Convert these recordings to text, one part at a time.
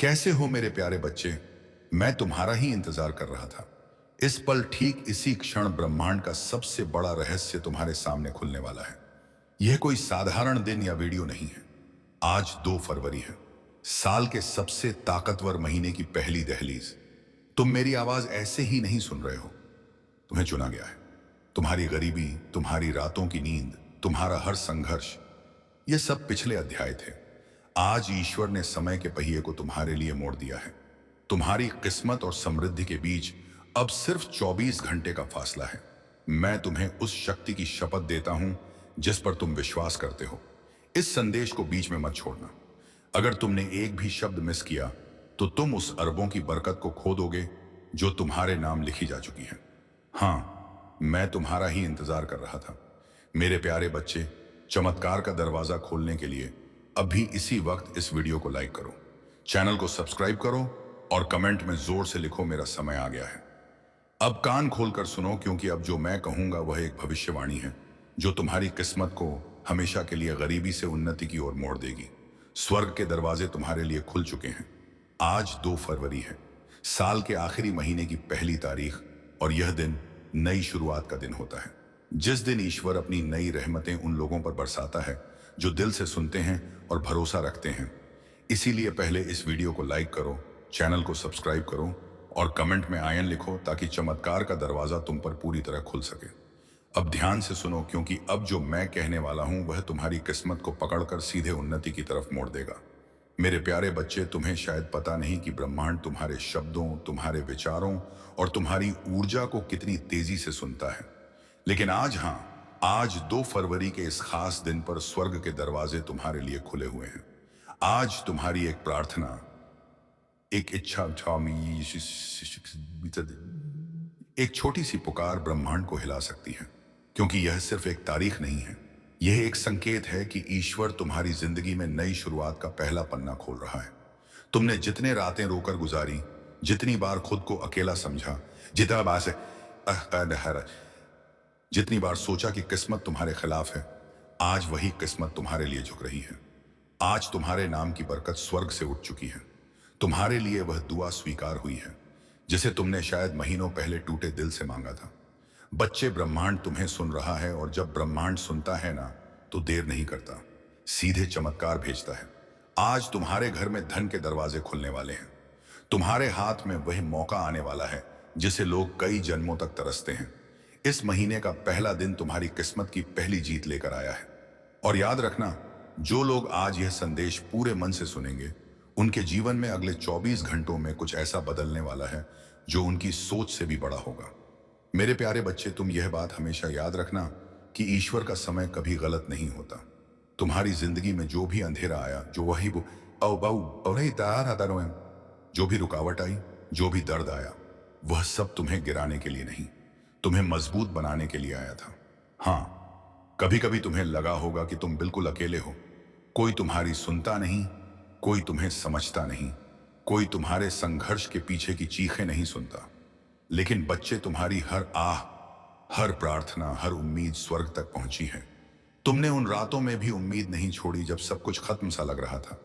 कैसे हो मेरे प्यारे बच्चे। मैं तुम्हारा ही इंतजार कर रहा था। इस पल ठीक इसी क्षण ब्रह्मांड का सबसे बड़ा रहस्य तुम्हारे सामने खुलने वाला है। यह कोई साधारण दिन या वीडियो नहीं है। आज 2 फरवरी है, साल के सबसे ताकतवर महीने की पहली दहलीज। तुम मेरी आवाज ऐसे ही नहीं सुन रहे हो। तुम्हें चुना गया है। तुम्हारी गरीबी, तुम्हारी रातों की नींद, तुम्हारा हर संघर्ष, ये सब पिछले अध्याय थे। आज ईश्वर ने समय के पहिए को तुम्हारे लिए मोड़ दिया है। तुम्हारी किस्मत और समृद्धि के बीच अब सिर्फ 24 घंटे का फासला है। मैं तुम्हें उस शक्ति की शपथ देता हूं जिस पर तुम विश्वास करते हो। इस संदेश को बीच में मत छोड़ना। अगर तुमने एक भी शब्द मिस किया तो तुम उस अरबों की बरकत को खो दोगे जो तुम्हारे नाम लिखी जा चुकी है। हाँ, मैं तुम्हारा ही इंतजार कर रहा था। मेरे प्यारे बच्चे, चमत्कार का दरवाजा खोलने के लिए अभी इसी वक्त इस वीडियो को लाइक करो, चैनल को सब्सक्राइब करो और कमेंट में जोर से लिखो, मेरा समय आ गया है। अब कान खोलकर सुनो, क्योंकि अब जो मैं कहूंगा वह एक भविष्यवाणी है जो तुम्हारी किस्मत को हमेशा के लिए गरीबी से उन्नति की ओर मोड़ देगी। स्वर्ग के दरवाजे तुम्हारे लिए खुल चुके हैं। आज 2 फरवरी है, साल के आखिरी महीने की पहली तारीख, और यह दिन नई शुरुआत का दिन होता है। जिस दिन ईश्वर अपनी नई रहमतें उन लोगों पर बरसाता है जो दिल से सुनते हैं और भरोसा रखते हैं। इसीलिए पहले इस वीडियो को लाइक करो, चैनल को सब्सक्राइब करो और कमेंट में आयन लिखो, ताकि चमत्कार का दरवाजा तुम पर पूरी तरह खुल सके। अब ध्यान से सुनो, क्योंकि अब जो मैं कहने वाला हूं वह तुम्हारी किस्मत को पकड़कर सीधे उन्नति की तरफ मोड़ देगा। मेरे प्यारे बच्चे, तुम्हें शायद पता नहीं कि ब्रह्मांड तुम्हारे शब्दों, तुम्हारे विचारों और तुम्हारी ऊर्जा को कितनी तेजी से सुनता है। लेकिन आज, हाँ, आज 2 फरवरी के इस खास दिन पर स्वर्ग के दरवाजे तुम्हारे लिए खुले हुए हैं। आज तुम्हारी एक प्रार्थना, एक इच्छा, एक छोटी सी पुकार ब्रह्मांड को हिला सकती है। क्योंकि यह सिर्फ एक तारीख नहीं है, यह एक संकेत है कि ईश्वर तुम्हारी जिंदगी में नई शुरुआत का पहला पन्ना खोल रहा है। तुमने जितने रातें रोकर गुजारी, जितनी बार खुद को अकेला समझा, जितनी बार सोचा कि किस्मत तुम्हारे खिलाफ है, आज वही किस्मत तुम्हारे लिए झुक रही है। आज तुम्हारे नाम की बरकत स्वर्ग से उठ चुकी है। तुम्हारे लिए वह दुआ स्वीकार हुई है जिसे तुमने शायद महीनों पहले टूटे दिल से मांगा था। बच्चे, ब्रह्मांड तुम्हें सुन रहा है, और जब ब्रह्मांड सुनता है ना, तो देर नहीं करता, सीधे चमत्कार भेजता है। आज तुम्हारे घर में धन के दरवाजे खुलने वाले हैं। तुम्हारे हाथ में वह मौका आने वाला है जिसे लोग कई जन्मों तक तरसते हैं। इस महीने का पहला दिन तुम्हारी किस्मत की पहली जीत लेकर आया है। और याद रखना, जो लोग आज यह संदेश पूरे मन से सुनेंगे, उनके जीवन में अगले 24 घंटों में कुछ ऐसा बदलने वाला है जो उनकी सोच से भी बड़ा होगा। मेरे प्यारे बच्चे, तुम यह बात हमेशा याद रखना कि ईश्वर का समय कभी गलत नहीं होता। तुम्हारी जिंदगी में जो भी अंधेरा आया, जो भी रुकावट आई, जो भी दर्द आया, वह सब तुम्हें गिराने के लिए नहीं, तुम्हें मजबूत बनाने के लिए आया था। हाँ, कभी कभी तुम्हें लगा होगा कि तुम बिल्कुल अकेले हो। कोई तुम्हारी सुनता नहीं, कोई तुम्हें समझता नहीं, कोई तुम्हारे संघर्ष के पीछे की चीखें नहीं सुनता। लेकिन बच्चे, तुम्हारी हर आह, हर प्रार्थना, हर उम्मीद स्वर्ग तक पहुंची है। तुमने उन रातों में भी उम्मीद नहीं छोड़ी जब सब कुछ खत्म सा लग रहा था।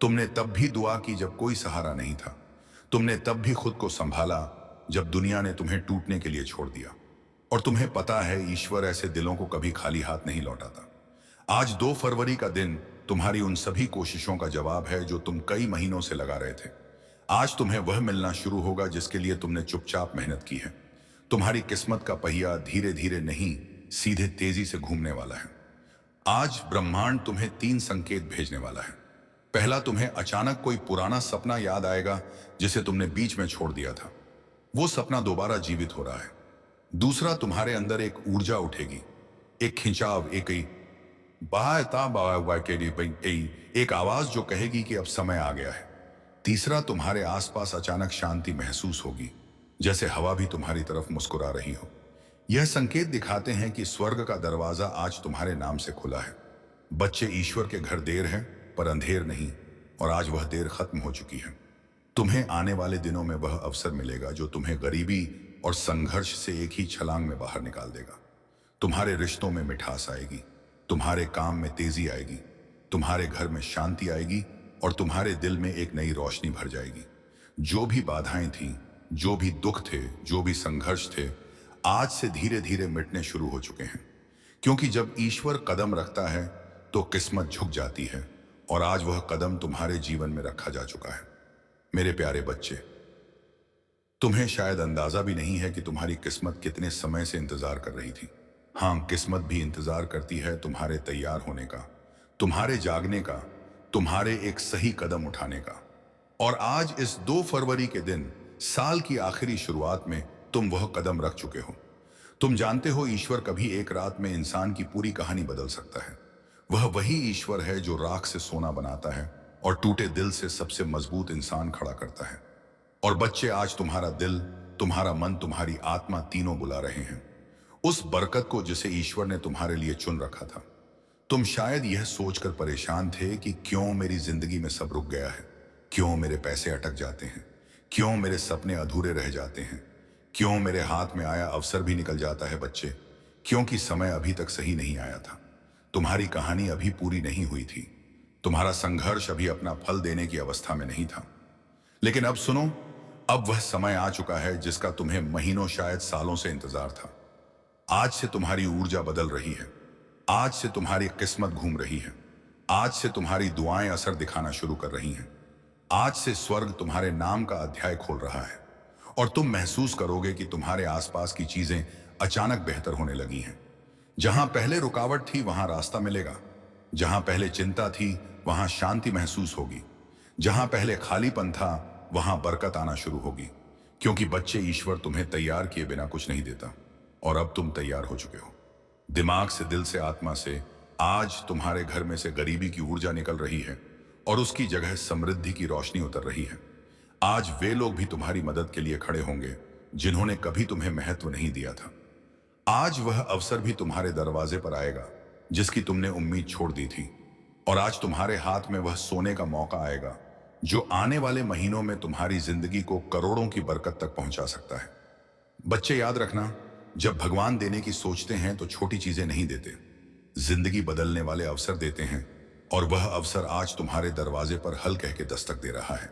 तुमने तब भी दुआ की जब कोई सहारा नहीं था। तुमने तब भी खुद को संभाला जब दुनिया ने तुम्हें टूटने के लिए छोड़ दिया। और तुम्हें पता है, ईश्वर ऐसे दिलों को कभी खाली हाथ नहीं लौटाता। आज 2 फरवरी का दिन तुम्हारी उन सभी कोशिशों का जवाब है जो तुम कई महीनों से लगा रहे थे। आज तुम्हें वह मिलना शुरू होगा जिसके लिए तुमने चुपचाप मेहनत की है। तुम्हारी किस्मत का पहिया धीरे धीरे नहीं, सीधे तेजी से घूमने वाला है। आज ब्रह्मांड तुम्हें 3 संकेत भेजने वाला है। पहला, तुम्हें अचानक कोई पुराना सपना याद आएगा जिसे तुमने बीच में छोड़ दिया था। वो सपना दोबारा जीवित हो रहा है। दूसरा, तुम्हारे अंदर एक ऊर्जा उठेगी, एक खिंचाव, एक आवाज जो कहेगी कि अब समय आ गया है। तीसरा, तुम्हारे आसपास अचानक शांति महसूस होगी, जैसे हवा भी तुम्हारी तरफ मुस्कुरा रही हो। यह संकेत दिखाते हैं कि स्वर्ग का दरवाजा आज तुम्हारे नाम से खुला है। बच्चे, ईश्वर के घर देर है पर अंधेर नहीं, और आज वह देर खत्म हो चुकी है। तुम्हें आने वाले दिनों में वह अवसर मिलेगा जो तुम्हें गरीबी और संघर्ष से एक ही छलांग में बाहर निकाल देगा। तुम्हारे रिश्तों में मिठास आएगी, तुम्हारे काम में तेजी आएगी, तुम्हारे घर में शांति आएगी, और तुम्हारे दिल में एक नई रोशनी भर जाएगी। जो भी बाधाएं थीं, जो भी दुख थे, जो भी संघर्ष थे, आज से धीरे धीरे मिटने शुरू हो चुके हैं। क्योंकि जब ईश्वर कदम रखता है तो किस्मत झुक जाती है, और आज वह कदम तुम्हारे जीवन में रखा जा चुका है। मेरे प्यारे बच्चे, तुम्हें शायद अंदाजा भी नहीं है कि तुम्हारी किस्मत कितने समय से इंतजार कर रही थी। हाँ, किस्मत भी इंतजार करती है तुम्हारे तैयार होने का, तुम्हारे जागने का, तुम्हारे एक सही कदम उठाने का। और आज इस 2 फरवरी के दिन, साल की आखिरी शुरुआत में, तुम वह कदम रख चुके हो। तुम जानते हो, ईश्वर कभी एक रात में इंसान की पूरी कहानी बदल सकता है। वह वही ईश्वर है जो राख से सोना बनाता है और टूटे दिल से सबसे मजबूत इंसान खड़ा करता है। और बच्चे, आज तुम्हारा दिल, तुम्हारा मन, तुम्हारी आत्मा तीनों बुला रहे हैं उस बरकत को जिसे ईश्वर ने तुम्हारे लिए चुन रखा था। तुम शायद यह सोचकर परेशान थे कि क्यों मेरी जिंदगी में सब रुक गया है, क्यों मेरे पैसे अटक जाते हैं, क्यों मेरे सपने अधूरे रह जाते हैं, क्यों मेरे हाथ में आया अवसर भी निकल जाता है। बच्चे, क्योंकि समय अभी तक सही नहीं आया था। तुम्हारी कहानी अभी पूरी नहीं हुई थी। तुम्हारा संघर्ष अभी अपना फल देने की अवस्था में नहीं था। लेकिन अब सुनो, अब वह समय आ चुका है जिसका तुम्हें महीनों, शायद सालों से इंतजार था। आज से तुम्हारी ऊर्जा बदल रही है। आज से तुम्हारी किस्मत घूम रही है। आज से तुम्हारी दुआएं असर दिखाना शुरू कर रही हैं। आज से स्वर्ग तुम्हारे नाम का अध्याय खोल रहा है, और तुम महसूस करोगे कि तुम्हारे आसपास की चीजें अचानक बेहतर होने लगी हैं। जहां पहले रुकावट थी वहां रास्ता मिलेगा। जहां पहले चिंता थी वहां शांति महसूस होगी। जहां पहले खालीपन था वहां बरकत आना शुरू होगी। क्योंकि बच्चे, ईश्वर तुम्हें तैयार किए बिना कुछ नहीं देता, और अब तुम तैयार हो चुके हो। दिमाग से, दिल से, आत्मा से। आज तुम्हारे घर में से गरीबी की ऊर्जा निकल रही है और उसकी जगह समृद्धि की रोशनी उतर रही है। आज वे लोग भी तुम्हारी मदद के लिए खड़े होंगे जिन्होंने कभी तुम्हें महत्व नहीं दिया था। आज वह अवसर भी तुम्हारे दरवाजे पर आएगा जिसकी तुमने उम्मीद छोड़ दी थी। और आज तुम्हारे हाथ में वह सोने का मौका आएगा जो आने वाले महीनों में तुम्हारी जिंदगी को करोड़ों की बरकत तक पहुंचा सकता है। बच्चे, याद रखना, जब भगवान देने की सोचते हैं तो छोटी चीजें नहीं देते, जिंदगी बदलने वाले अवसर देते हैं। और वह अवसर आज तुम्हारे दरवाजे पर हल कह के दस्तक दे रहा है।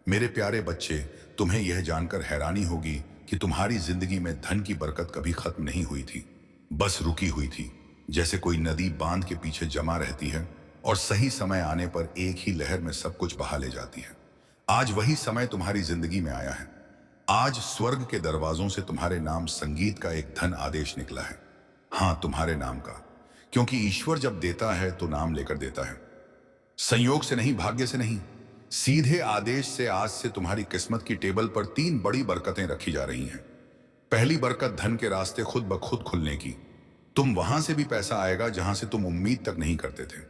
मेरे प्यारे बच्चे, तुम्हें यह जानकर हैरानी होगी कि तुम्हारी जिंदगी में धन की बरकत कभी खत्म नहीं हुई थी, बस रुकी हुई थी। जैसे कोई नदी बांध के पीछे जमा रहती है और सही समय आने पर एक ही लहर में सब कुछ बहा ले जाती है। आज वही समय तुम्हारी जिंदगी में आया है। आज स्वर्ग के दरवाजों से तुम्हारे नाम संगीत का एक धन आदेश निकला है। हाँ, तुम्हारे नाम का। क्योंकि ईश्वर जब देता है तो नाम लेकर देता है, संयोग से नहीं, भाग्य से नहीं, सीधे आदेश से। आज से तुम्हारी किस्मत की टेबल पर 3 बड़ी बरकतें रखी जा रही हैं। पहली बरकत, धन के रास्ते खुद ब खुद खुलने की। तुम वहां से भी पैसा आएगा जहां से तुम उम्मीद तक नहीं करते थे।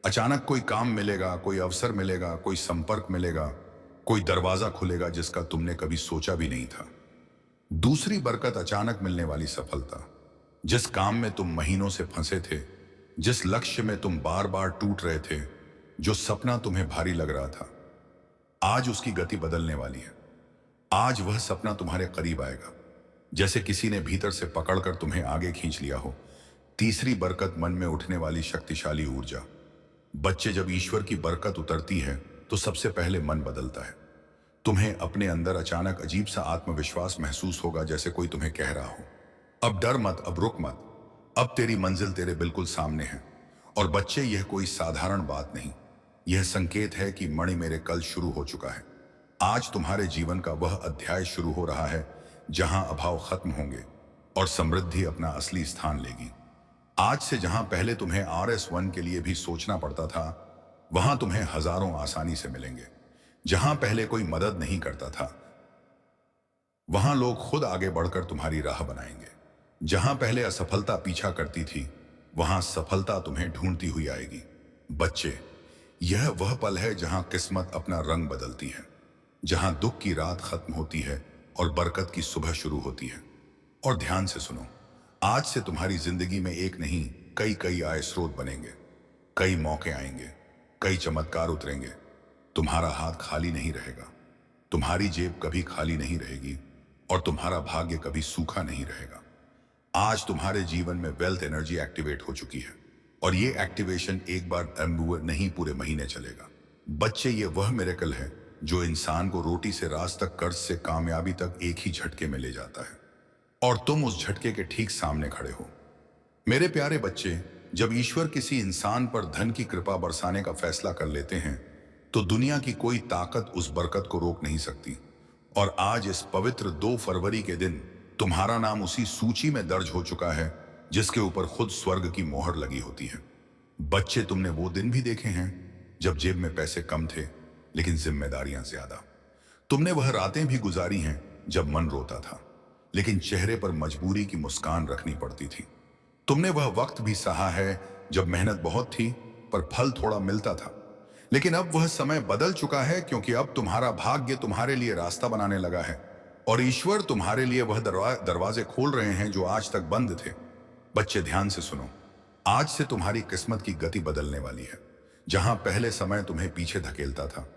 अचानक कोई काम मिलेगा, कोई अवसर मिलेगा, कोई संपर्क मिलेगा, कोई दरवाजा खुलेगा जिसका तुमने कभी सोचा भी नहीं था। दूसरी बरकत, अचानक मिलने वाली सफलता। जिस काम में तुम महीनों से फंसे थे, जिस लक्ष्य में तुम बार बार टूट रहे थे, जो सपना तुम्हें भारी लग रहा था, आज उसकी गति बदलने वाली है। आज वह सपना तुम्हारे करीब आएगा, जैसे किसी ने भीतर से पकड़कर तुम्हें आगे खींच लिया हो। तीसरी बरकत, मन में उठने वाली शक्तिशाली ऊर्जा। बच्चे, जब ईश्वर की बरकत उतरती है तो सबसे पहले मन बदलता है। तुम्हें अपने अंदर अचानक अजीब सा आत्मविश्वास महसूस होगा, जैसे कोई तुम्हें कह रहा हो, अब डर मत, अब रुक मत, अब तेरी मंजिल तेरे बिल्कुल सामने है। और बच्चे, यह कोई साधारण बात नहीं, यह संकेत है कि मणि मेरे कल शुरू हो चुका है। आज तुम्हारे जीवन का वह अध्याय शुरू हो रहा है जहां अभाव खत्म होंगे और समृद्धि अपना असली स्थान लेगी। आज से जहां पहले तुम्हें RS1 के लिए भी सोचना पड़ता था, वहां तुम्हें हजारों आसानी से मिलेंगे। जहां पहले कोई मदद नहीं करता था, वहां लोग खुद आगे बढ़कर तुम्हारी राह बनाएंगे। जहां पहले असफलता पीछा करती थी, वहां सफलता तुम्हें ढूंढती हुई आएगी। बच्चे, यह वह पल है जहां किस्मत अपना रंग बदलती है, जहां दुख की रात खत्म होती है और बरकत की सुबह शुरू होती है। और ध्यान से सुनो, आज से तुम्हारी जिंदगी में एक नहीं, कई आय स्रोत बनेंगे, कई मौके आएंगे, कई चमत्कार उतरेंगे। तुम्हारा हाथ खाली नहीं रहेगा, तुम्हारी जेब कभी खाली नहीं रहेगी, और तुम्हारा भाग्य कभी सूखा नहीं रहेगा। आज तुम्हारे जीवन में वेल्थ एनर्जी एक्टिवेट हो चुकी है, और ये एक्टिवेशन एक बार नहीं, पूरे महीने चलेगा। बच्चे, ये वह मिरेकल है जो इंसान को रोटी से राज तक, कर्ज से कामयाबी तक एक ही झटके में ले जाता है। और तुम उस झटके के ठीक सामने खड़े हो। मेरे प्यारे बच्चे, जब ईश्वर किसी इंसान पर धन की कृपा बरसाने का फैसला कर लेते हैं तो दुनिया की कोई ताकत उस बरकत को रोक नहीं सकती। और आज इस पवित्र 2 फरवरी के दिन तुम्हारा नाम उसी सूची में दर्ज हो चुका है जिसके ऊपर खुद स्वर्ग की मोहर लगी होती है। बच्चे, तुमने वो दिन भी देखे हैं जब जेब में पैसे कम थे लेकिन जिम्मेदारियां ज्यादा। तुमने वह रातें भी गुजारी हैं जब मन रोता था लेकिन चेहरे पर मजबूरी की मुस्कान रखनी पड़ती थी। तुमने वह वक्त भी सहा है जब मेहनत बहुत थी पर फल थोड़ा मिलता था। लेकिन अब वह समय बदल चुका है, क्योंकि अब तुम्हारा भाग्य तुम्हारे लिए रास्ता बनाने लगा है और ईश्वर तुम्हारे लिए वह दरवाजे खोल रहे हैं जो आज तक बंद थे। बच्चे, ध्यान से सुनो। आज से तुम्हारी किस्मत की गति बदलने वाली है। जहां पहले समय तुम्हें पीछे धकेलता था,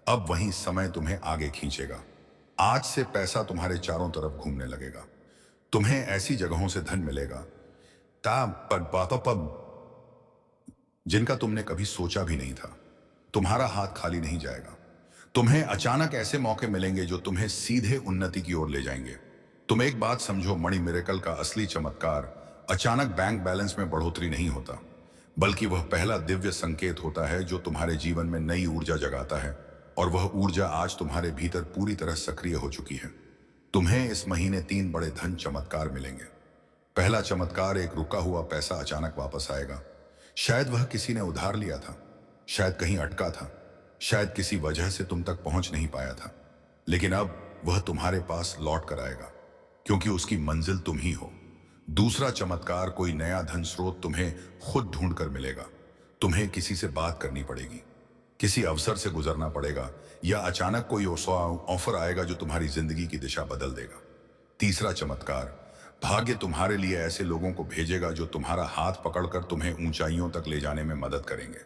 अब वही समय तुम्हें आगे खींचेगा। आज से पैसा तुम्हारे चारों तरफ घूमने लगेगा। तुम्हें ऐसी जगहों से धन मिलेगा जिनका तुमने कभी सोचा भी नहीं था। तुम्हारा हाथ खाली नहीं जाएगा। तुम्हें अचानक ऐसे मौके मिलेंगे जो तुम्हें सीधे उन्नति की ओर ले जाएंगे। तुम एक बात समझो, मणि मिरेकल का असली चमत्कार अचानक बैंक बैलेंस में बढ़ोतरी नहीं होता, बल्कि वह पहला दिव्य संकेत होता है जो तुम्हारे जीवन में नई ऊर्जा जगाता है। और वह ऊर्जा आज तुम्हारे भीतर पूरी तरह सक्रिय हो चुकी है। तुम्हें इस महीने 3 बड़े धन चमत्कार मिलेंगे। पहला चमत्कार, एक रुका हुआ पैसा अचानक वापस आएगा। शायद वह किसी ने उधार लिया था, शायद कहीं अटका था, शायद किसी वजह से तुम तक पहुंच नहीं पाया था, लेकिन अब वह तुम्हारे पास लौट कर आएगा, क्योंकि उसकी मंजिल तुम ही हो। दूसरा चमत्कार, कोई नया धन स्रोत तुम्हें खुद ढूंढ कर मिलेगा। तुम्हें किसी से बात करनी पड़ेगी, किसी अवसर से गुजरना पड़ेगा, या अचानक कोई ऑफर आएगा जो तुम्हारी जिंदगी की दिशा बदल देगा। तीसरा चमत्कार, भाग्य तुम्हारे लिए ऐसे लोगों को भेजेगा जो तुम्हारा हाथ पकड़कर तुम्हें ऊंचाइयों तक ले जाने में मदद करेंगे।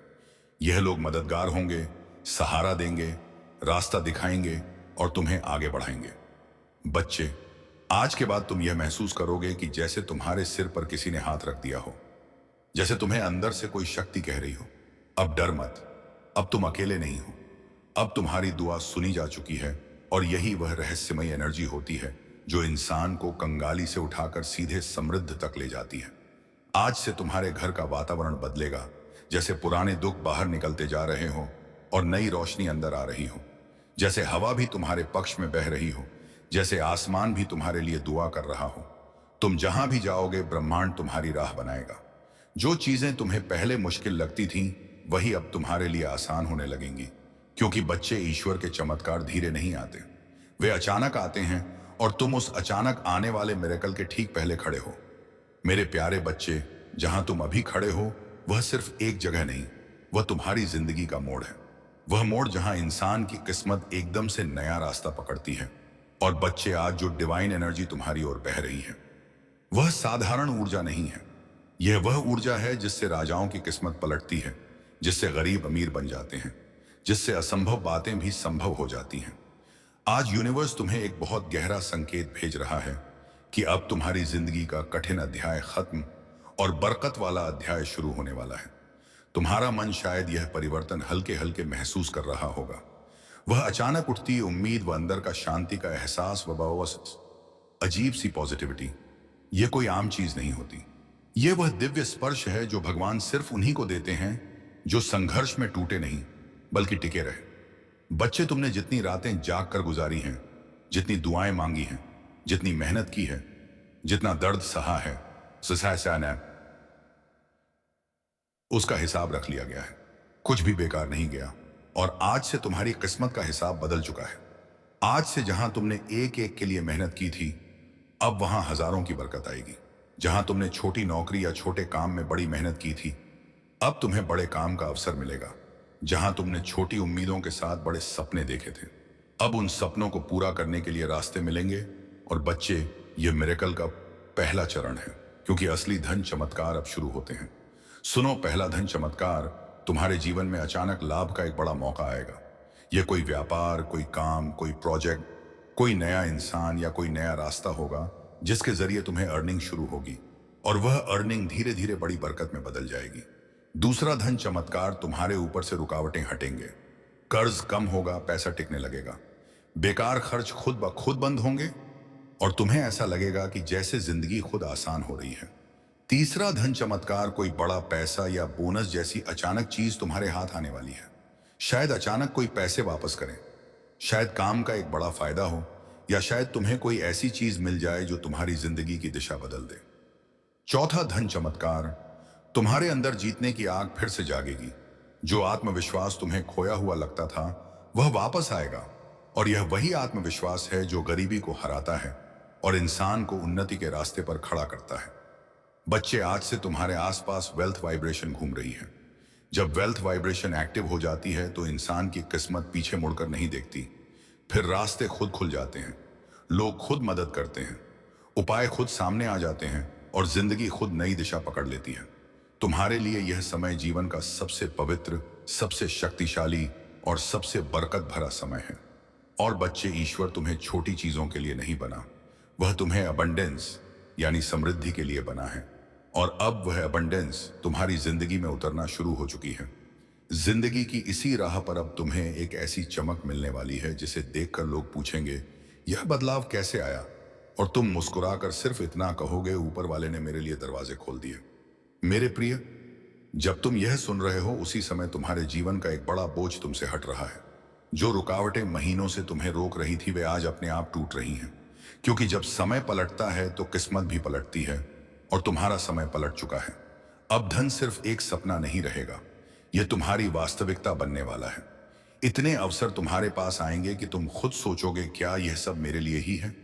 यह लोग मददगार होंगे, सहारा देंगे, रास्ता दिखाएंगे और तुम्हें आगे बढ़ाएंगे। बच्चे, आज के बाद तुम यह महसूस करोगे कि जैसे तुम्हारे सिर पर किसी ने हाथ रख दिया हो, जैसे तुम्हें अंदर से कोई शक्ति कह रही हो, अब डर मत, अब तुम अकेले नहीं हो, अब तुम्हारी दुआ सुनी जा चुकी है। और यही वह रहस्यमयी एनर्जी होती है जो इंसान को कंगाली से उठाकर सीधे समृद्ध तक ले जाती है। आज से तुम्हारे घर का वातावरण बदलेगा, जैसे पुराने दुख बाहर निकलते जा रहे हो और नई रोशनी अंदर आ रही हो, जैसे हवा भी तुम्हारे पक्ष में बह रही हो, जैसे आसमान भी तुम्हारे लिए दुआ कर रहा हो। तुम जहां भी जाओगे, ब्रह्मांड तुम्हारी राह बनाएगा। जो चीजें तुम्हें पहले मुश्किल लगती थीं, वही अब तुम्हारे लिए आसान होने लगेंगी, क्योंकि बच्चे, ईश्वर के चमत्कार धीरे नहीं आते, वे अचानक आते हैं और तुम उस अचानक आने वाले मिरेकल के ठीक पहले खड़े हो। मेरे प्यारे बच्चे, जहां तुम अभी खड़े हो वह सिर्फ एक जगह नहीं, वह तुम्हारी जिंदगी का मोड़ है। वह मोड़ जहां इंसान की किस्मत एकदम से नया रास्ता पकड़ती है। और बच्चे, आज जो डिवाइन एनर्जी तुम्हारी ओर बह रही है, वह साधारण ऊर्जा नहीं है। यह वह ऊर्जा है जिससे राजाओं की किस्मत पलटती है, जिससे गरीब अमीर बन जाते हैं, जिससे असंभव बातें भी संभव हो जाती हैं। आज यूनिवर्स तुम्हें एक बहुत गहरा संकेत भेज रहा है कि अब तुम्हारी जिंदगी का कठिन अध्याय खत्म और बरकत वाला अध्याय शुरू होने वाला है। तुम्हारा मन शायद यह परिवर्तन हल्के हल्के महसूस कर रहा होगा। वह अचानक उठती उम्मीद व अंदर का शांति का एहसास व अजीब सी पॉजिटिविटी, यह कोई आम चीज नहीं होती। यह वह दिव्य स्पर्श है जो भगवान सिर्फ उन्हीं को देते हैं जो संघर्ष में टूटे नहीं बल्कि टिके रहे। बच्चे, तुमने जितनी रातें जाग कर गुजारी हैं, जितनी दुआएं मांगी हैं, जितनी मेहनत की है, जितना दर्द सहा है, उसका हिसाब रख लिया गया है। कुछ भी बेकार नहीं गया। और आज से तुम्हारी किस्मत का हिसाब बदल चुका है। आज से जहां तुमने एक एक के लिए मेहनत की थी, अब वहां हजारों की बरकत आएगी। जहां तुमने छोटी नौकरी या छोटे काम में बड़ी मेहनत की थी, अब तुम्हें बड़े काम का अवसर मिलेगा। जहां तुमने छोटी उम्मीदों के साथ बड़े सपने देखे थे, अब उन सपनों को पूरा करने के लिए रास्ते मिलेंगे। और बच्चे, यह मिरेकल का पहला चरण है, क्योंकि असली धन चमत्कार अब शुरू होते हैं। सुनो, पहला धन चमत्कार, तुम्हारे जीवन में अचानक लाभ का एक बड़ा मौका आएगा। यह कोई व्यापार, कोई काम, कोई प्रोजेक्ट, कोई नया इंसान या कोई नया रास्ता होगा जिसके जरिए तुम्हें अर्निंग शुरू होगी, और वह अर्निंग धीरे धीरे बड़ी बरकत में बदल जाएगी। दूसरा धन चमत्कार, तुम्हारे ऊपर से रुकावटें हटेंगे। कर्ज कम होगा, पैसा टिकने लगेगा, बेकार खर्च खुद ब खुद बंद होंगे और तुम्हें ऐसा लगेगा कि जैसे जिंदगी खुद आसान हो रही है। तीसरा धन चमत्कार, कोई बड़ा पैसा या बोनस जैसी अचानक चीज तुम्हारे हाथ आने वाली है। शायद अचानक कोई पैसे वापस करें, शायद काम का एक बड़ा फायदा हो, या शायद तुम्हें कोई ऐसी चीज मिल जाए जो तुम्हारी जिंदगी की दिशा बदल दे। चौथा धन चमत्कार, तुम्हारे अंदर जीतने की आग फिर से जागेगी। जो आत्मविश्वास तुम्हें खोया हुआ लगता था वह वापस आएगा, और यह वही आत्मविश्वास है जो गरीबी को हराता है और इंसान को उन्नति के रास्ते पर खड़ा करता है। बच्चे, आज से तुम्हारे आसपास वेल्थ वाइब्रेशन घूम रही है। जब वेल्थ वाइब्रेशन एक्टिव हो जाती है तो इंसान की किस्मत पीछे मुड़कर नहीं देखती। फिर रास्ते खुद खुल जाते हैं, लोग खुद मदद करते हैं, उपाय खुद सामने आ जाते हैं और जिंदगी खुद नई दिशा पकड़ लेती है। तुम्हारे लिए यह समय जीवन का सबसे पवित्र, सबसे शक्तिशाली और सबसे बरकत भरा समय है। और बच्चे, ईश्वर तुम्हें छोटी चीजों के लिए नहीं बना, वह तुम्हें अबंडेंस यानी समृद्धि के लिए बना है। और अब वह अबंडेंस तुम्हारी जिंदगी में उतरना शुरू हो चुकी है। जिंदगी की इसी राह पर अब तुम्हें एक ऐसी चमक मिलने वाली है जिसे देखकर लोग पूछेंगे, यह बदलाव कैसे आया? और तुम मुस्कुराकर सिर्फ इतना कहोगे, ऊपर वाले ने मेरे लिए दरवाजे खोल दिए। मेरे प्रिय, जब तुम यह सुन रहे हो उसी समय तुम्हारे जीवन का एक बड़ा बोझ तुमसे हट रहा है। जो रुकावटें महीनों से तुम्हें रोक रही थी वे आज अपने आप टूट रही हैं। क्योंकि जब समय पलटता है तो किस्मत भी पलटती है, और तुम्हारा समय पलट चुका है। अब धन सिर्फ एक सपना नहीं रहेगा, यह तुम्हारी वास्तविकता बनने वाला है। इतने अवसर तुम्हारे पास आएंगे कि तुम खुद सोचोगे, क्या यह सब मेरे लिए ही है?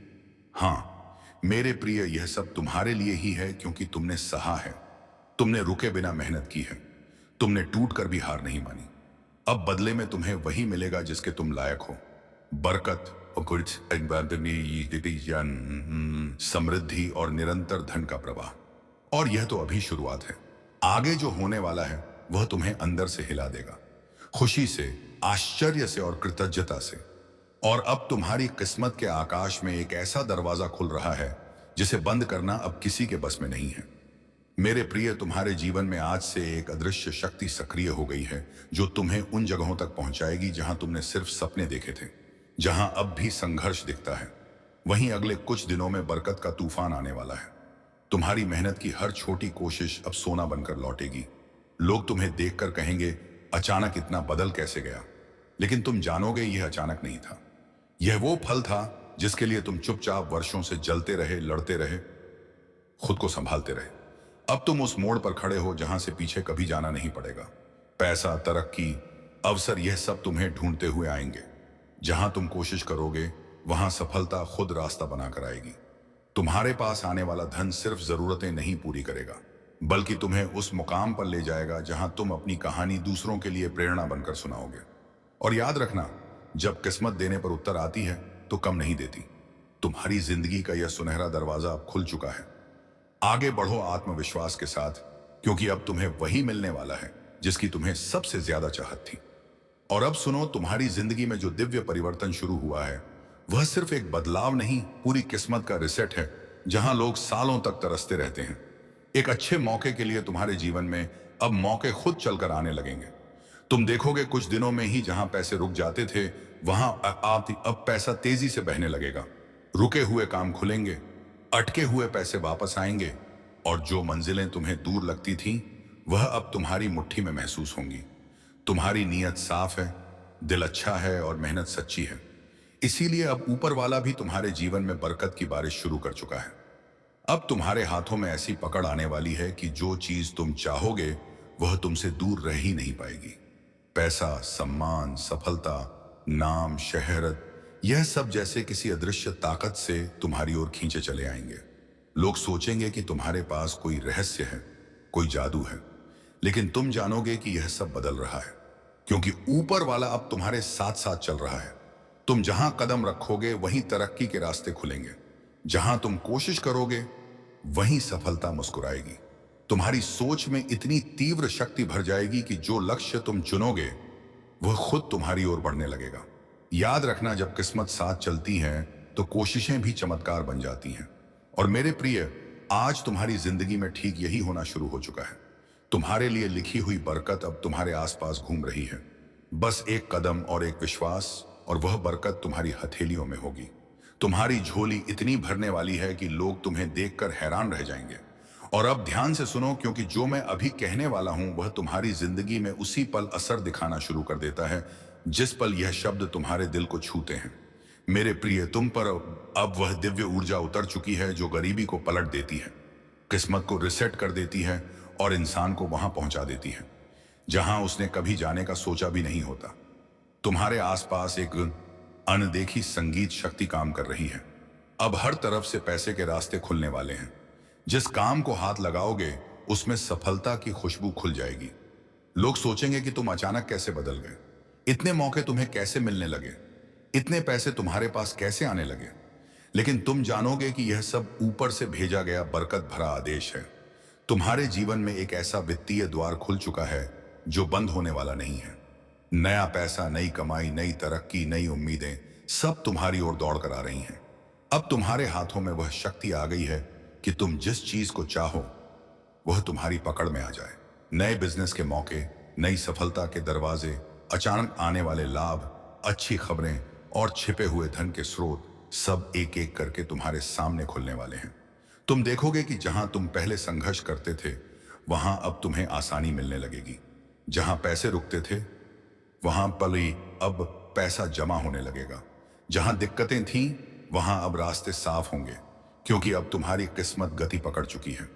हाँ मेरे प्रिय, यह सब तुम्हारे लिए ही है, क्योंकि तुमने सहा है, तुमने रुके बिना मेहनत की है, तुमने टूट कर भी हार नहीं मानी। अब बदले में तुम्हें वही मिलेगा जिसके तुम लायक हो। बरकत, समृद्धि और निरंतर धन का प्रवाह। और यह तो अभी शुरुआत है। आगे जो होने वाला है वह तुम्हें अंदर से हिला देगा, खुशी से, आश्चर्य से और कृतज्ञता से। और अब तुम्हारी किस्मत के आकाश में एक ऐसा दरवाजा खुल रहा है जिसे बंद करना अब किसी के बस में नहीं है। मेरे प्रिय, तुम्हारे जीवन में आज से एक अदृश्य शक्ति सक्रिय हो गई है जो तुम्हें उन जगहों तक पहुंचाएगी जहां तुमने सिर्फ सपने देखे थे, जहां अब भी संघर्ष दिखता है। वहीं अगले कुछ दिनों में बरकत का तूफान आने वाला है। तुम्हारी मेहनत की हर छोटी कोशिश अब सोना बनकर लौटेगी। लोग तुम्हें देखकर कहेंगे, अचानक इतना बदल कैसे गया? लेकिन तुम जानोगे यह अचानक नहीं था। यह वो फल था जिसके लिए तुम चुपचाप वर्षों से जलते रहे, लड़ते रहे, खुद को संभालते रहे। अब तुम उस मोड़ पर खड़े हो जहां से पीछे कभी जाना नहीं पड़ेगा। पैसा, तरक्की, अवसर, यह सब तुम्हें ढूंढते हुए आएंगे। जहां तुम कोशिश करोगे वहां सफलता खुद रास्ता बनाकर आएगी। तुम्हारे पास आने वाला धन सिर्फ जरूरतें नहीं पूरी करेगा, बल्कि तुम्हें उस मुकाम पर ले जाएगा जहां तुम अपनी कहानी दूसरों के लिए प्रेरणा बनकर सुनाओगे। और याद रखना, जब किस्मत देने पर उत्तर आती है तो कम नहीं देती। तुम्हारी जिंदगी का यह सुनहरा दरवाजा अब खुल चुका है। आगे बढ़ो आत्मविश्वास के साथ, क्योंकि अब तुम्हें वही मिलने वाला है जिसकी तुम्हें सबसे ज्यादा चाहत थी। और अब सुनो, तुम्हारी जिंदगी में जो दिव्य परिवर्तन शुरू हुआ है वह सिर्फ एक बदलाव नहीं, पूरी किस्मत का रिसेट है। जहां लोग सालों तक तरसते रहते हैं एक अच्छे मौके के लिए, तुम्हारे जीवन में अब मौके खुद चलकर आने लगेंगे। तुम देखोगे कुछ दिनों में ही जहां पैसे रुक जाते थे वहां अब पैसा तेजी से बहने लगेगा। रुके हुए काम खुलेंगे, अटके हुए पैसे वापस आएंगे, और जो मंजिलें तुम्हें दूर लगती थीं वह अब तुम्हारी मुट्ठी में महसूस होंगी। तुम्हारी नीयत साफ है, दिल अच्छा है और मेहनत सच्ची है। इसीलिए अब ऊपर वाला भी तुम्हारे जीवन में बरकत की बारिश शुरू कर चुका है। अब तुम्हारे हाथों में ऐसी पकड़ आने वाली है कि जो चीज तुम चाहोगे वह तुमसे दूर रह ही नहीं पाएगी। पैसा, सम्मान, सफलता, नाम, शहरत, यह सब जैसे किसी अदृश्य ताकत से तुम्हारी ओर खींचे चले आएंगे। लोग सोचेंगे कि तुम्हारे पास कोई रहस्य है, कोई जादू है, लेकिन तुम जानोगे कि यह सब बदल रहा है, क्योंकि ऊपर वाला अब तुम्हारे साथ साथ चल रहा है। तुम जहां कदम रखोगे वहीं तरक्की के रास्ते खुलेंगे, जहां तुम कोशिश करोगे वहीं सफलता मुस्कुराएगी। तुम्हारी सोच में इतनी तीव्र शक्ति भर जाएगी कि जो लक्ष्य तुम चुनोगे वह खुद तुम्हारी ओर बढ़ने लगेगा। याद रखना, जब किस्मत साथ चलती है तो कोशिशें भी चमत्कार बन जाती हैं। और मेरे प्रिय, आज तुम्हारी जिंदगी में ठीक यही होना शुरू हो चुका है। तुम्हारे लिए लिखी हुई बरकत अब तुम्हारे आसपास घूम रही है। बस एक कदम और एक विश्वास, और वह बरकत तुम्हारी हथेलियों में होगी। तुम्हारी झोली इतनी भरने वाली है कि लोग तुम्हें देखकर हैरान रह जाएंगे। और अब ध्यान से सुनो, क्योंकि जो मैं अभी कहने वाला हूं वह तुम्हारी जिंदगी में उसी पल असर दिखाना शुरू कर देता है जिस पल यह शब्द तुम्हारे दिल को छूते हैं। मेरे प्रिय, तुम पर अब वह दिव्य ऊर्जा उतर चुकी है जो गरीबी को पलट देती है, किस्मत को रिसेट कर देती है और इंसान को वहां पहुंचा देती है जहां उसने कभी जाने का सोचा भी नहीं होता। तुम्हारे आसपास एक अनदेखी संगीत शक्ति काम कर रही है। अब हर तरफ से पैसे के रास्ते खुलने वाले हैं। जिस काम को हाथ लगाओगे उसमें सफलता की खुशबू खुल जाएगी। लोग सोचेंगे कि तुम अचानक कैसे बदल गए, इतने मौके तुम्हें कैसे मिलने लगे, इतने पैसे तुम्हारे पास कैसे आने लगे। लेकिन तुम जानोगे कि यह सब ऊपर से भेजा गया बरकत भरा आदेश है। तुम्हारे जीवन में एक ऐसा वित्तीय द्वार खुल चुका है जो बंद होने वाला नहीं है। नया पैसा, नई कमाई, नई तरक्की, नई उम्मीदें सब तुम्हारी ओर दौड़ कर आ रही हैं। अब तुम्हारे हाथों में वह शक्ति आ गई है कि तुम जिस चीज को चाहो वह तुम्हारी पकड़ में आ जाए। नए बिजनेस के मौके, नई सफलता के दरवाजे, अचानक आने वाले लाभ, अच्छी खबरें और छिपे हुए धन के स्रोत सब एक एक करके तुम्हारे सामने खुलने वाले हैं। तुम देखोगे कि जहां तुम पहले संघर्ष करते थे वहां अब तुम्हें आसानी मिलने लगेगी। जहां पैसे रुकते थे वहां पली अब पैसा जमा होने लगेगा। जहां दिक्कतें थीं वहां अब रास्ते साफ होंगे, क्योंकि अब तुम्हारी किस्मत गति पकड़ चुकी है।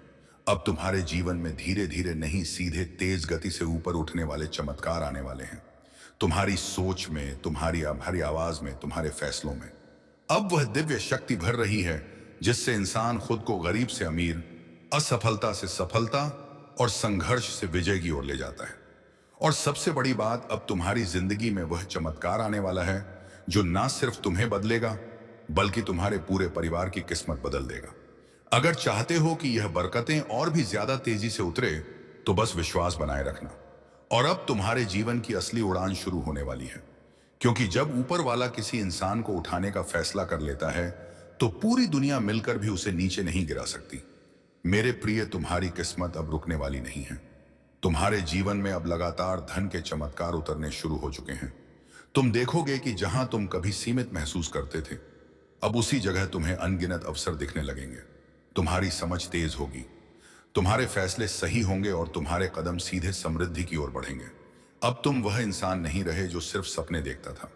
अब तुम्हारे जीवन में धीरे धीरे नहीं, सीधे तेज गति से ऊपर उठने वाले चमत्कार आने वाले हैं। तुम्हारी सोच में, तुम्हारी आवाज में, तुम्हारे फैसलों में अब वह दिव्य शक्ति भर रही है जिससे इंसान खुद को गरीब से अमीर, असफलता से सफलता और संघर्ष से विजय की ओर ले जाता है। और सबसे बड़ी बात, अब तुम्हारी जिंदगी में वह चमत्कार आने वाला है जो ना सिर्फ तुम्हें बदलेगा बल्कि तुम्हारे पूरे परिवार की किस्मत बदल देगा। अगर चाहते हो कि यह बरकतें और भी ज्यादा तेजी से उतरे तो बस विश्वास बनाए रखना। और अब तुम्हारे जीवन की असली उड़ान शुरू होने वाली है, क्योंकि जब ऊपर वाला किसी इंसान को उठाने का फैसला कर लेता है तो पूरी दुनिया मिलकर भी उसे नीचे नहीं गिरा सकती। मेरे प्रिय, तुम्हारी किस्मत अब रुकने वाली नहीं है। तुम्हारे जीवन में अब लगातार धन के चमत्कार उतरने शुरू हो चुके हैं। तुम देखोगे कि जहां तुम कभी सीमित महसूस करते थे अब उसी जगह तुम्हें अनगिनत अवसर दिखने लगेंगे। तुम्हारी समझ तेज होगी, तुम्हारे फैसले सही होंगे और तुम्हारे कदम सीधे समृद्धि की ओर बढ़ेंगे। अब तुम वह इंसान नहीं रहे जो सिर्फ सपने देखता था।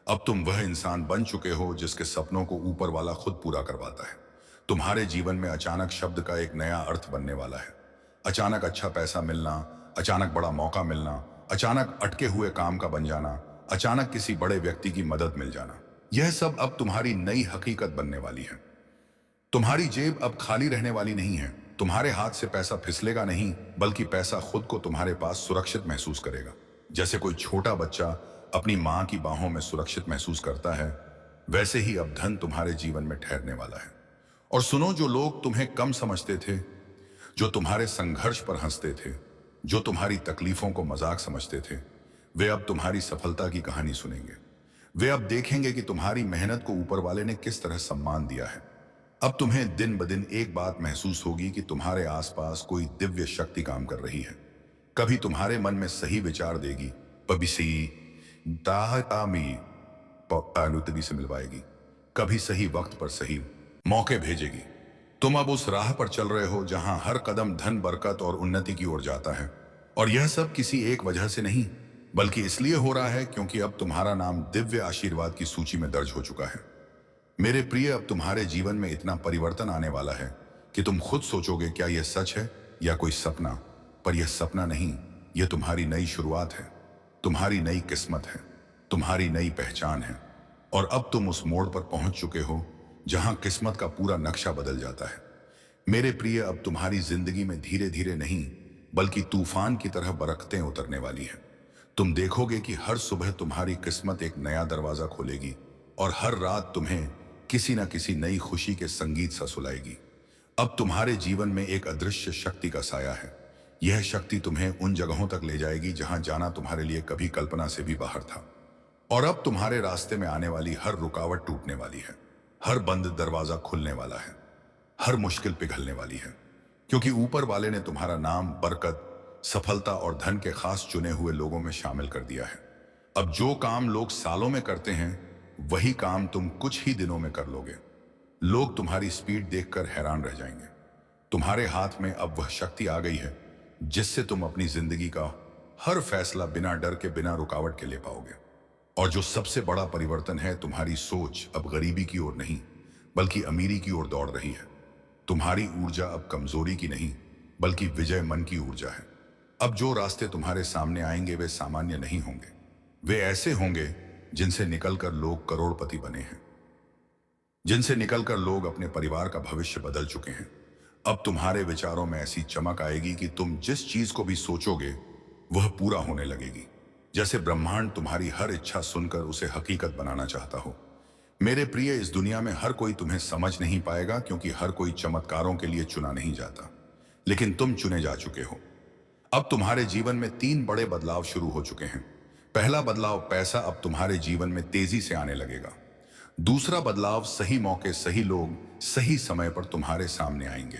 अब तुम वह इंसान बन चुके हो जिसके सपनों को ऊपर वाला खुद पूरा करवाता है। तुम्हारे जीवन में अचानक शब्द का एक नया अर्थ बनने वाला है। अचानक अच्छा पैसा मिलना, अचानक बड़ा मौका मिलना, अचानक अटके हुए काम का बन जाना, अचानक किसी बड़े व्यक्ति की मदद मिल जाना, यह सब अब तुम्हारी नई हकीकत बनने वाली है। तुम्हारी जेब अब खाली रहने वाली नहीं है। तुम्हारे हाथ से पैसा फिसलेगा नहीं, बल्कि पैसा खुद को तुम्हारे पास सुरक्षित महसूस करेगा। जैसे कोई छोटा बच्चा अपनी मां की बाहों में सुरक्षित महसूस करता है, वैसे ही अब धन तुम्हारे जीवन में ठहरने वाला है। और सुनो, जो लोग तुम्हें कम समझते थे, जो तुम्हारे संघर्ष पर हंसते थे, जो तुम्हारी तकलीफों को मजाक समझते थे, वे अब तुम्हारी सफलता की कहानी सुनेंगे। वे अब देखेंगे कि तुम्हारी मेहनत को ऊपर वाले ने किस तरह सम्मान दिया है। अब तुम्हें दिन ब दिन एक बात महसूस होगी कि तुम्हारे आसपास कोई दिव्य शक्ति काम कर रही है। कभी तुम्हारे मन में सही विचार देगी, अनुतबी से मिलवाएगी, कभी सही वक्त पर सही मौके भेजेगी। तुम अब उस राह पर चल रहे हो जहां हर कदम धन, बरकत और उन्नति की ओर जाता है। और यह सब किसी एक वजह से नहीं, बल्कि इसलिए हो रहा है क्योंकि अब तुम्हारा नाम दिव्य आशीर्वाद की सूची में दर्ज हो चुका है। मेरे प्रिय, अब तुम्हारे जीवन में इतना परिवर्तन आने वाला है कि तुम खुद सोचोगे क्या यह सच है या कोई सपना। पर यह सपना नहीं, यह तुम्हारी नई शुरुआत है, तुम्हारी नई किस्मत है, तुम्हारी नई पहचान है। और अब तुम उस मोड़ पर पहुंच चुके हो जहां किस्मत का पूरा नक्शा बदल जाता है। मेरे प्रिय, अब तुम्हारी जिंदगी में धीरे धीरे नहीं बल्कि तूफान की तरह बरकतें उतरने वाली हैं। तुम देखोगे कि हर सुबह तुम्हारी किस्मत एक नया दरवाजा खोलेगी और हर रात तुम्हें किसी न किसी नई खुशी के संगीत सा सुलाएगी। अब तुम्हारे जीवन में एक अदृश्य शक्ति का साया है। यह शक्ति तुम्हें उन जगहों तक ले जाएगी जहां जाना तुम्हारे लिए कभी कल्पना से भी बाहर था। और अब तुम्हारे रास्ते में आने वाली हर रुकावट टूटने वाली है, हर बंद दरवाजा खुलने वाला है, हर मुश्किल पिघलने वाली है, क्योंकि ऊपर वाले ने तुम्हारा नाम बरकत, सफलता और धन के खास चुने हुए लोगों में शामिल कर दिया है। अब जो काम लोग सालों में करते हैं, वही काम तुम कुछ ही दिनों में कर लोगे। लोग तुम्हारी स्पीड देखकर हैरान रह जाएंगे। तुम्हारे हाथ में अब वह शक्ति आ गई है जिससे तुम अपनी जिंदगी का हर फैसला बिना डर के, बिना रुकावट के ले पाओगे। और जो सबसे बड़ा परिवर्तन है, तुम्हारी सोच अब गरीबी की ओर नहीं बल्कि अमीरी की ओर दौड़ रही है। तुम्हारी ऊर्जा अब कमजोरी की नहीं बल्कि विजय मन की ऊर्जा है। अब जो रास्ते तुम्हारे सामने आएंगे वे सामान्य नहीं होंगे, वे ऐसे होंगे जिनसे निकलकर लोग करोड़पति बने हैं, जिनसे निकलकर लोग अपने परिवार का भविष्य बदल चुके हैं। अब तुम्हारे विचारों में ऐसी चमक आएगी कि तुम जिस चीज को भी सोचोगे वह पूरा होने लगेगी, जैसे ब्रह्मांड तुम्हारी हर इच्छा सुनकर उसे हकीकत बनाना चाहता हो। मेरे प्रिय, इस दुनिया में हर कोई तुम्हें समझ नहीं पाएगा, क्योंकि हर कोई चमत्कारों के लिए चुना नहीं जाता, लेकिन तुम चुने जा चुके हो। अब तुम्हारे जीवन में 3 बड़े बदलाव शुरू हो चुके हैं। पहला बदलाव, पैसा अब तुम्हारे जीवन में तेजी से आने लगेगा। दूसरा बदलाव, सही मौके, सही लोग, सही समय पर तुम्हारे सामने आएंगे।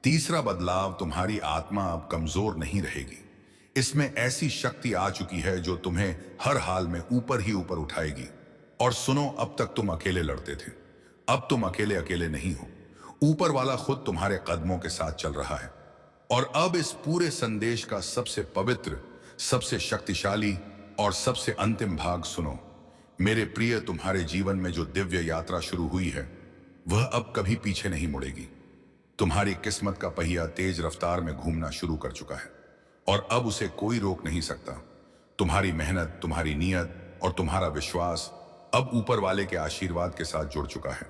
तीसरा बदलाव, तुम्हारी आत्मा अब कमजोर नहीं रहेगी। इसमें ऐसी शक्ति आ चुकी है जो तुम्हें हर हाल में ऊपर ही ऊपर उठाएगी। और सुनो, अब तक तुम अकेले लड़ते थे, अब तुम अकेले अकेले नहीं हो। ऊपर वाला खुद तुम्हारे कदमों के साथ चल रहा है। और अब इस पूरे संदेश का सबसे पवित्र, सबसे शक्तिशाली और सबसे अंतिम भाग सुनो। मेरे प्रिय, तुम्हारे जीवन में जो दिव्य यात्रा शुरू हुई है वह अब कभी पीछे नहीं मुड़ेगी। तुम्हारी किस्मत का पहिया तेज रफ्तार में घूमना शुरू कर चुका है और अब उसे कोई रोक नहीं सकता। तुम्हारी मेहनत, तुम्हारी नीयत और तुम्हारा विश्वास अब ऊपर वाले के आशीर्वाद के साथ जुड़ चुका है।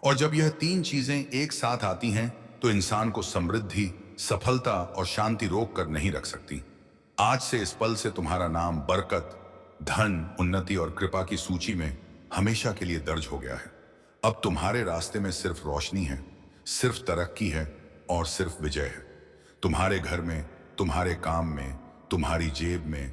और जब यह 3 चीजें एक साथ आती हैं तो इंसान को समृद्धि, सफलता और शांति रोक कर नहीं रख सकती। आज से, इस पल से तुम्हारा नाम बरकत, धन, उन्नति और कृपा की सूची में हमेशा के लिए दर्ज हो गया है। अब तुम्हारे रास्ते में सिर्फ रोशनी है, सिर्फ तरक्की है और सिर्फ विजय है। तुम्हारे घर में, तुम्हारे काम में, तुम्हारी जेब में